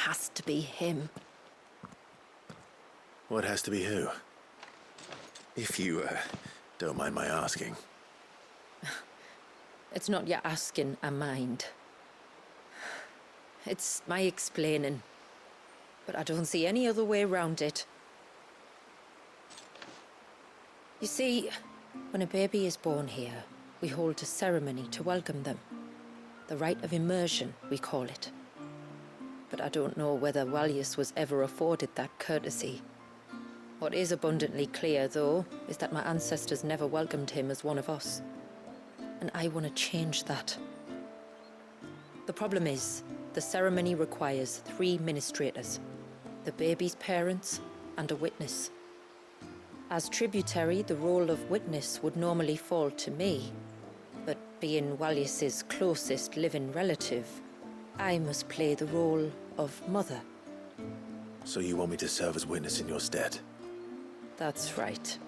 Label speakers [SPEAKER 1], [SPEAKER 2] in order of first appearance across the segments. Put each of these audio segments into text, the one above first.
[SPEAKER 1] has to be him.
[SPEAKER 2] What has to be who? If you, don't mind my asking.
[SPEAKER 1] It's not your asking, I mind. It's my explaining. But I don't see any other way around it. You see, when a baby is born here, we hold a ceremony to welcome them. The rite of immersion, we call it. But I don't know whether Walyas was ever afforded that courtesy. What is abundantly clear, though, is that my ancestors never welcomed him as one of us. And I want to change that. The problem is, the ceremony requires 3 ministrators, the baby's parents and a witness. As tributary, the role of witness would normally fall to me, but being Walyas's closest living relative, I must play the role of mother.
[SPEAKER 2] So you want me to serve as witness in your stead?
[SPEAKER 1] That's right.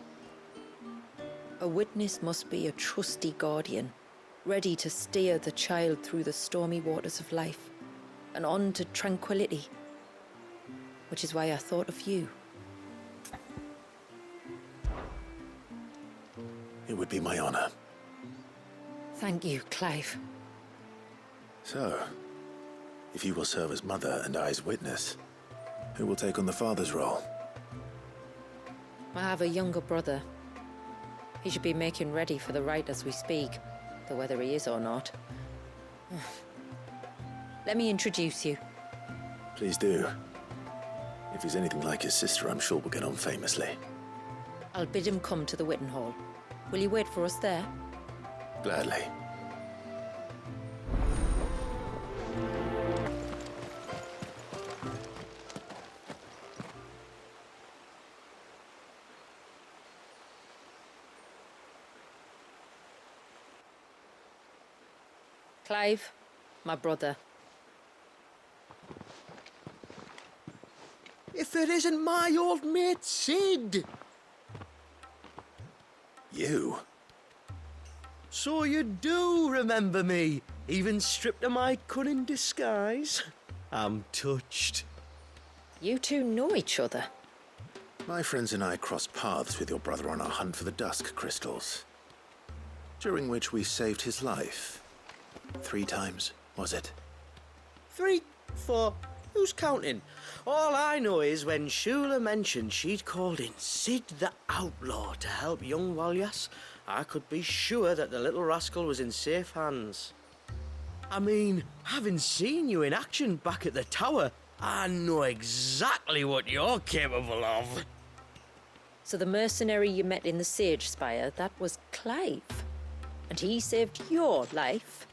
[SPEAKER 1] A witness must be a trusty guardian, ready to steer the child through the stormy waters of life and on to tranquility. Which is why I thought of you.
[SPEAKER 2] It would be my honor.
[SPEAKER 1] Thank you, Clive.
[SPEAKER 2] So, if you will serve as mother and I as witness, who will take on the father's role?
[SPEAKER 1] I have a younger brother. He should be making ready for the rite as we speak, though whether he is or not. Let me introduce you.
[SPEAKER 2] Please do. If he's anything like his sister, I'm sure we'll get on famously.
[SPEAKER 1] I'll bid him come to the Witten Hall. Will you wait for us there?
[SPEAKER 2] Gladly.
[SPEAKER 1] Clive, my brother.
[SPEAKER 3] If it isn't my old mate Sid!
[SPEAKER 2] You?
[SPEAKER 3] So you do remember me, even stripped of my cunning disguise? I'm touched.
[SPEAKER 1] You two know each other.
[SPEAKER 2] My friends and I crossed paths with your brother on our hunt for the dusk crystals, during which we saved his life. 3 times, was it?
[SPEAKER 3] 3, 4, who's counting? All I know is when Shula mentioned she'd called in Sid the Outlaw to help young Walyas, I could be sure that the little rascal was in safe hands. I mean, having seen you in action back at the tower, I know exactly what you're capable of.
[SPEAKER 1] So the mercenary you met in the Sage Spire, that was Clive. And he saved your life?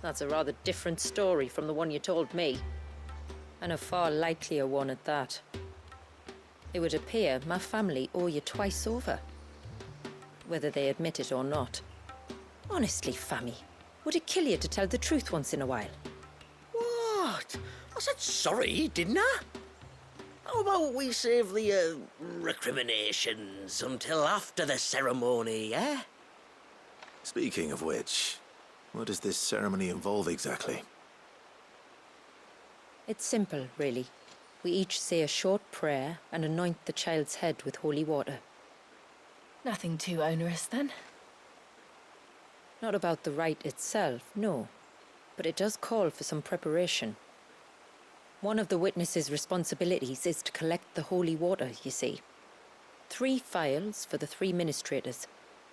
[SPEAKER 1] That's a rather different story from the one you told me. And a far likelier one at that. It would appear my family owe you twice over. Whether they admit it or not. Honestly, Fammy, would it kill you to tell the truth once in a while?
[SPEAKER 3] What? I said sorry, didn't I? How about we save the, recriminations until after the ceremony, eh?
[SPEAKER 2] Speaking of which, what does this ceremony involve exactly?
[SPEAKER 1] It's simple, really. We each say a short prayer and anoint the child's head with holy water.
[SPEAKER 4] Nothing too onerous, then?
[SPEAKER 1] Not about the rite itself, no. But it does call for some preparation. One of the witness's responsibilities is to collect the holy water, you see. 3 phials for the 3 ministrators,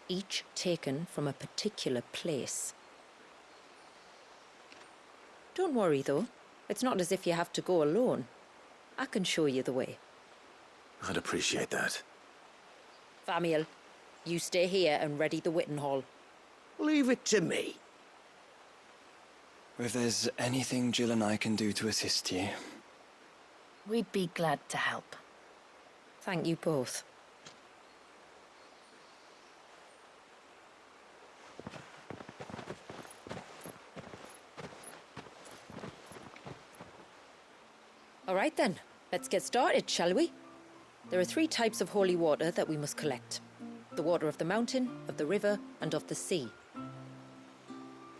[SPEAKER 1] each taken from a particular place. Don't worry, though. It's not as if you have to go alone. I can show you the way.
[SPEAKER 2] I'd appreciate that.
[SPEAKER 1] Famiel, you stay here and ready the Witten Hall.
[SPEAKER 3] Leave it to me.
[SPEAKER 5] If there's anything Jill and I can do to assist you.
[SPEAKER 4] We'd be glad to help.
[SPEAKER 1] Thank you both. All right then, let's get started, shall we? There are 3 types of holy water that we must collect. The water of the mountain, of the river, and of the sea.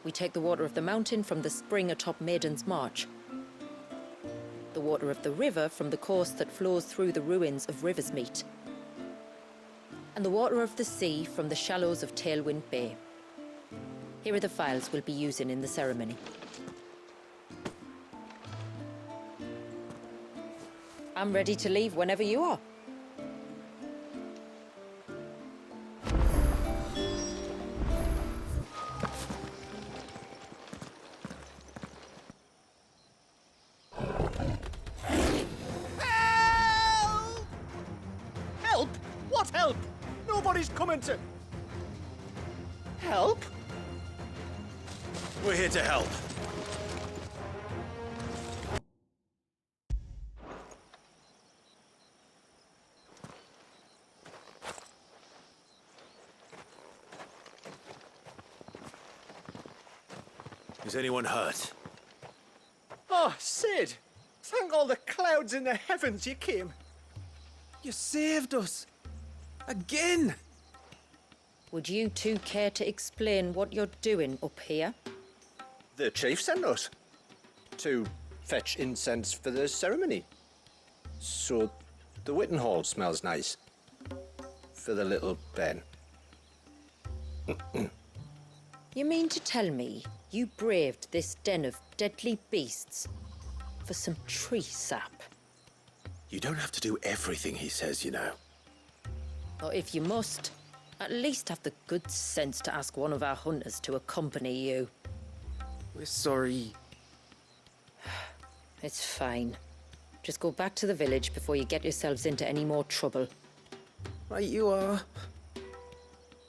[SPEAKER 1] We take the water of the mountain from the spring atop Maiden's March. the water of the river from the course that flows through the ruins of River's Meet, and the water of the sea from the shallows of Tailwind Bay. Here are the files we'll be using in the ceremony. I'm ready to leave whenever you are.
[SPEAKER 3] Help! What help? Nobody's coming to... Help?
[SPEAKER 2] We're here to help. Is anyone hurt?
[SPEAKER 3] Oh, Sid! Thank all the clouds in the heavens you came.
[SPEAKER 2] You saved us! Again!
[SPEAKER 1] Would you two care to explain what you're doing up here?
[SPEAKER 3] The chief sent us to fetch incense for the ceremony. So the Witten Hall smells nice. For the little Ben.
[SPEAKER 1] You mean to tell me you braved this den of deadly beasts for some tree sap?
[SPEAKER 2] You don't have to do everything he says, you know.
[SPEAKER 1] Or if you must, at least have the good sense to ask one of our hunters to accompany you.
[SPEAKER 3] We're sorry.
[SPEAKER 1] It's fine. Just go back to the village before you get yourselves into any more trouble.
[SPEAKER 3] Right you are.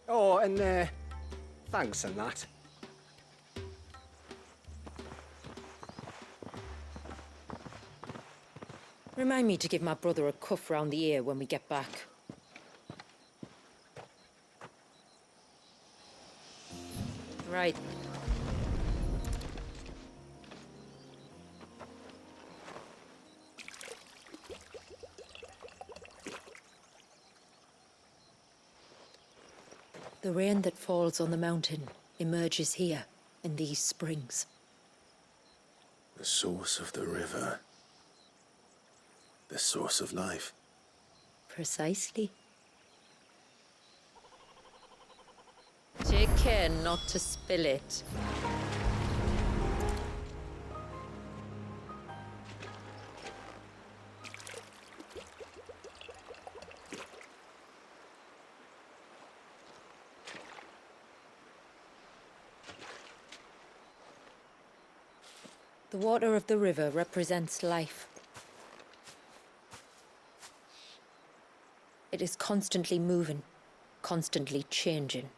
[SPEAKER 3] Oh, and thanks and that.
[SPEAKER 1] Remind me to give my brother a cuff round the ear when we get back. Right. The rain that falls on the mountain emerges here, in these springs.
[SPEAKER 2] The source of the river. The source of life.
[SPEAKER 1] Precisely. Take care not to spill it. The water of the river represents life. It is constantly moving, constantly changing.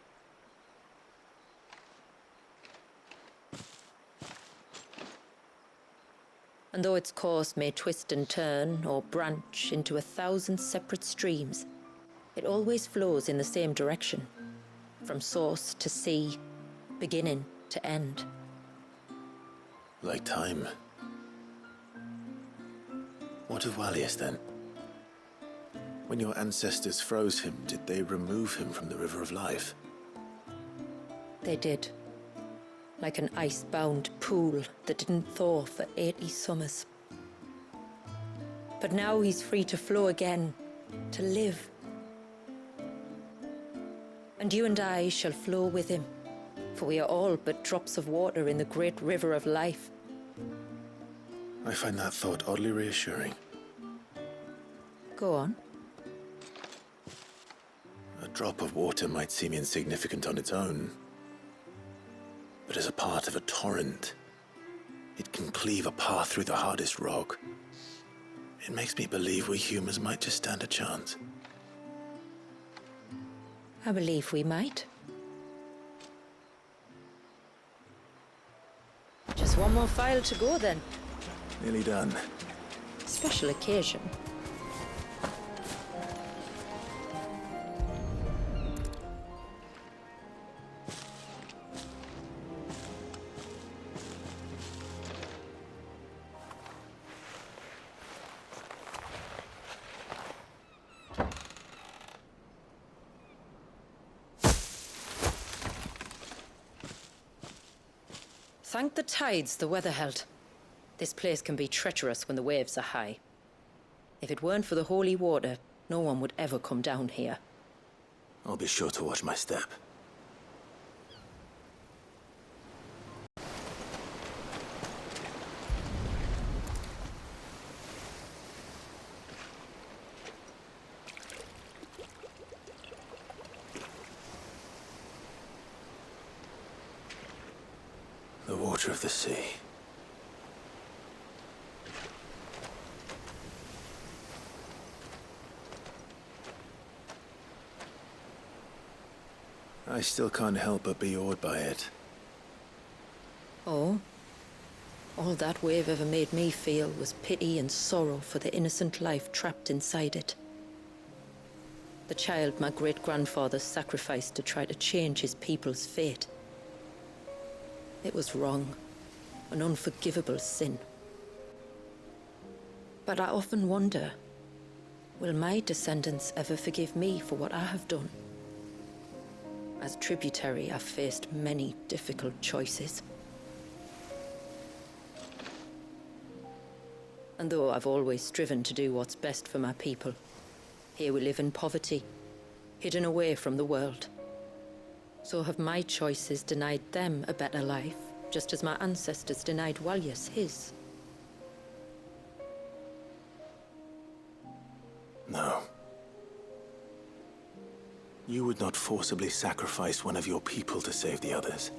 [SPEAKER 1] And though its course may twist and turn or branch into 1,000 separate streams, it always flows in the same direction, from source to sea, beginning to end.
[SPEAKER 2] Like time. What of Wallius then? When your ancestors froze him, did they remove him from the River of Life?
[SPEAKER 1] They did. Like an ice-bound pool that didn't thaw for 80 summers. But now he's free to flow again, to live. And you and I shall flow with him, for we are all but drops of water in the great river of life.
[SPEAKER 2] I find that thought oddly reassuring.
[SPEAKER 1] Go on.
[SPEAKER 2] A drop of water might seem insignificant on its own, but as a part of a torrent, it can cleave a path through the hardest rock. It makes me believe we humans might just stand a chance.
[SPEAKER 1] I believe we might. Just one more file to go then.
[SPEAKER 2] Nearly done.
[SPEAKER 1] Special occasion. Thank the tides the weather held. This place can be treacherous when the waves are high. If it weren't for the holy water, no one would ever come down here.
[SPEAKER 2] I'll be sure to watch my step. The water of the sea. I still can't help but be awed by it.
[SPEAKER 1] Oh? All that wave ever made me feel was pity and sorrow for the innocent life trapped inside it. The child my great-grandfather sacrificed to try to change his people's fate. It was wrong, an unforgivable sin. But I often wonder, will my descendants ever forgive me for what I have done? As tributary, I've faced many difficult choices. And though I've always striven to do what's best for my people, here we live in poverty, hidden away from the world. So have my choices denied them a better life, just as my ancestors denied Walyas his?
[SPEAKER 2] No. You would not forcibly sacrifice one of your people to save the others.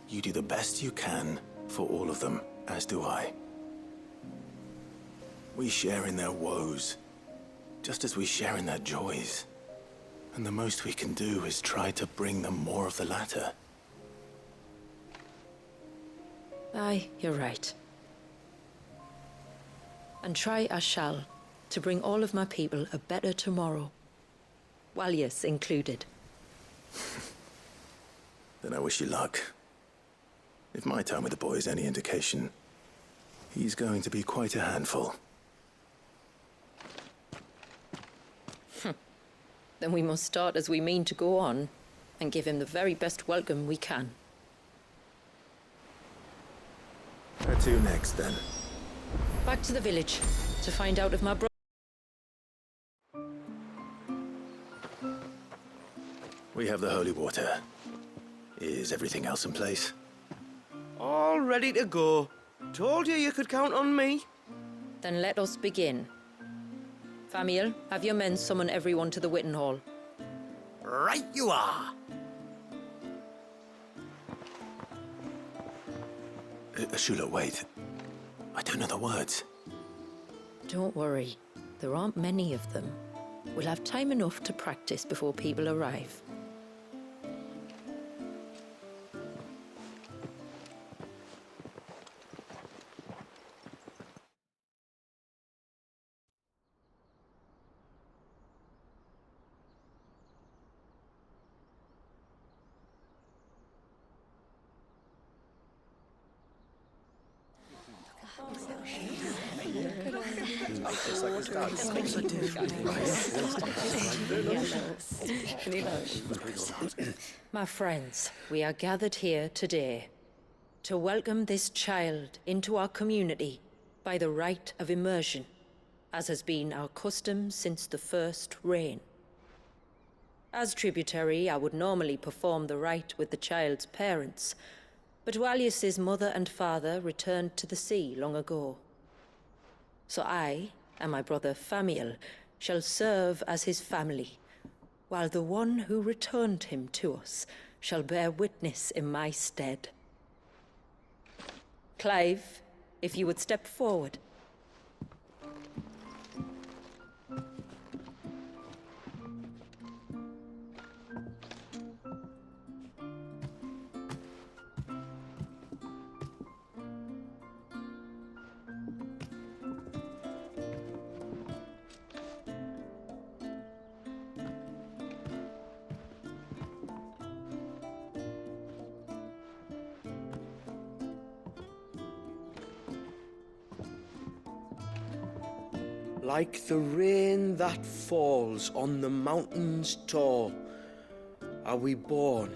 [SPEAKER 2] You do the best you can for all of them, as do I. We share in their woes, just as we share in their joys. And the most we can do is try to bring them more of the latter.
[SPEAKER 1] Aye, you're right. And try I shall, to bring all of my people a better tomorrow. Walyas included.
[SPEAKER 2] Then I wish you luck. If my time with the boy is any indication, he's going to be quite a handful.
[SPEAKER 1] Then we must start as we mean to go on, and give him the very best welcome we can.
[SPEAKER 2] Where to next, then?
[SPEAKER 1] Back to the village, to find out if my brother...
[SPEAKER 2] We have the holy water. Is everything else in place?
[SPEAKER 3] All ready to go. Told you could count on me.
[SPEAKER 1] Then let us begin. Famiel, have your men summon everyone to the Witten Hall.
[SPEAKER 3] Right you are.
[SPEAKER 2] Shula, wait. I don't know the words.
[SPEAKER 1] Don't worry. There aren't many of them. We'll have time enough to practice before people arrive. My friends, we are gathered here today to welcome this child into our community by the rite of immersion, as has been our custom since the first reign. As tributary, I would normally perform the rite with the child's parents, but Walyas's mother and father returned to the sea long ago. So I and my brother Famiel shall serve as his family, while the one who returned him to us shall bear witness in my stead. Clive, if you would step forward.
[SPEAKER 3] Like the rain that falls on the mountains tall, are we born.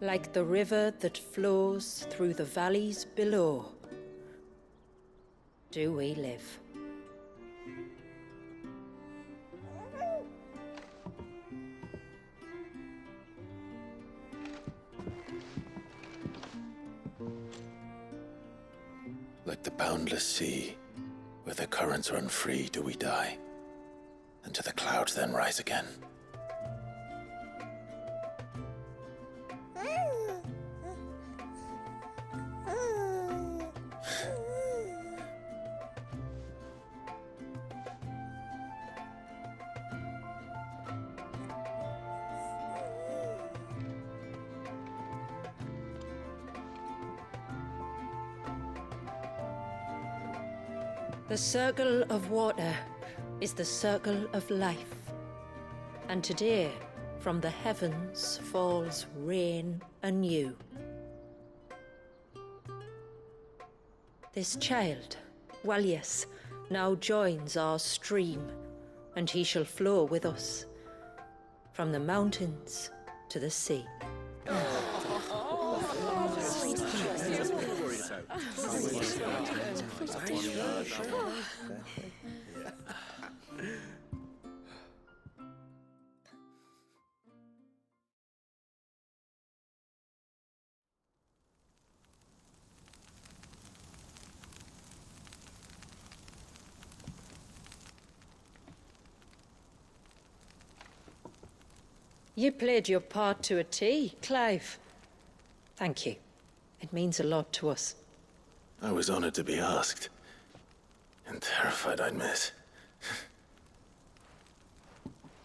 [SPEAKER 1] Like the river that flows through the valleys below, do we live.
[SPEAKER 2] Like the boundless sea, where the currents run free, do we die, and to the clouds then rise again.
[SPEAKER 1] The circle of water is the circle of life, and today from the heavens falls rain anew. This child, Walyas, now joins our stream, and he shall flow with us from the mountains to the sea. You played your part to a T, Clive. Thank you. It means a lot to us.
[SPEAKER 2] I was honored to be asked, and terrified I'd miss.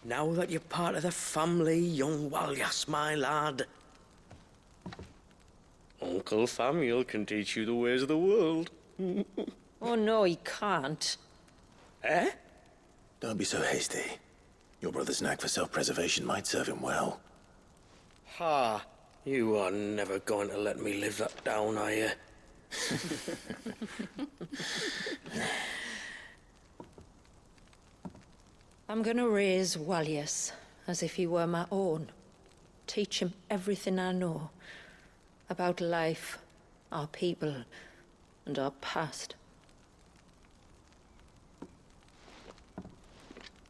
[SPEAKER 3] Now that you're part of the family, young Walyas, my lad. Uncle Samuel can teach you the ways of the world.
[SPEAKER 1] Oh no, he can't.
[SPEAKER 3] Eh?
[SPEAKER 2] Don't be so hasty. Your brother's knack for self-preservation might serve him well.
[SPEAKER 3] Ha! You are never going to let me live that down, are you?
[SPEAKER 1] I'm gonna raise Walyas as if he were my own. Teach him everything I know about life, our people, and our past.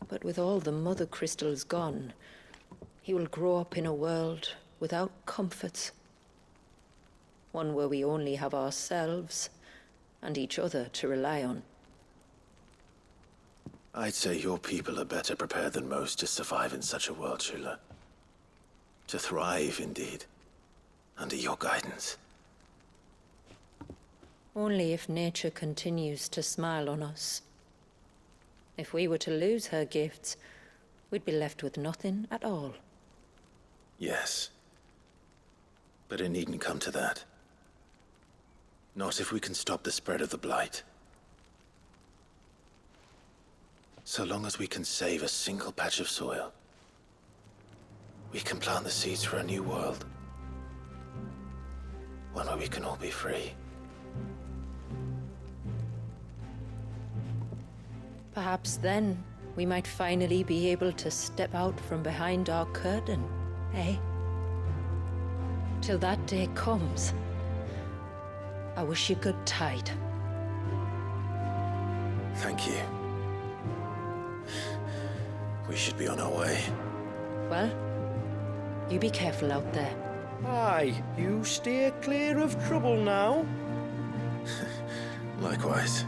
[SPEAKER 1] But with all the mother crystals gone, he will grow up in a world without comforts. One where we only have ourselves and each other to rely on.
[SPEAKER 2] I'd say your people are better prepared than most to survive in such a world, Shula. To thrive, indeed, under your guidance.
[SPEAKER 1] Only if nature continues to smile on us. If we were to lose her gifts, we'd be left with nothing at all.
[SPEAKER 2] Yes. But it needn't come to that. Not if we can stop the spread of the Blight. So long as we can save a single patch of soil, we can plant the seeds for a new world. One where we can all be free.
[SPEAKER 1] Perhaps then, we might finally be able to step out from behind our curtain, eh? Till that day comes, I wish you good tide.
[SPEAKER 2] Thank you. We should be on our way.
[SPEAKER 1] Well, you be careful out there.
[SPEAKER 3] Aye, you steer clear of trouble now.
[SPEAKER 2] Likewise.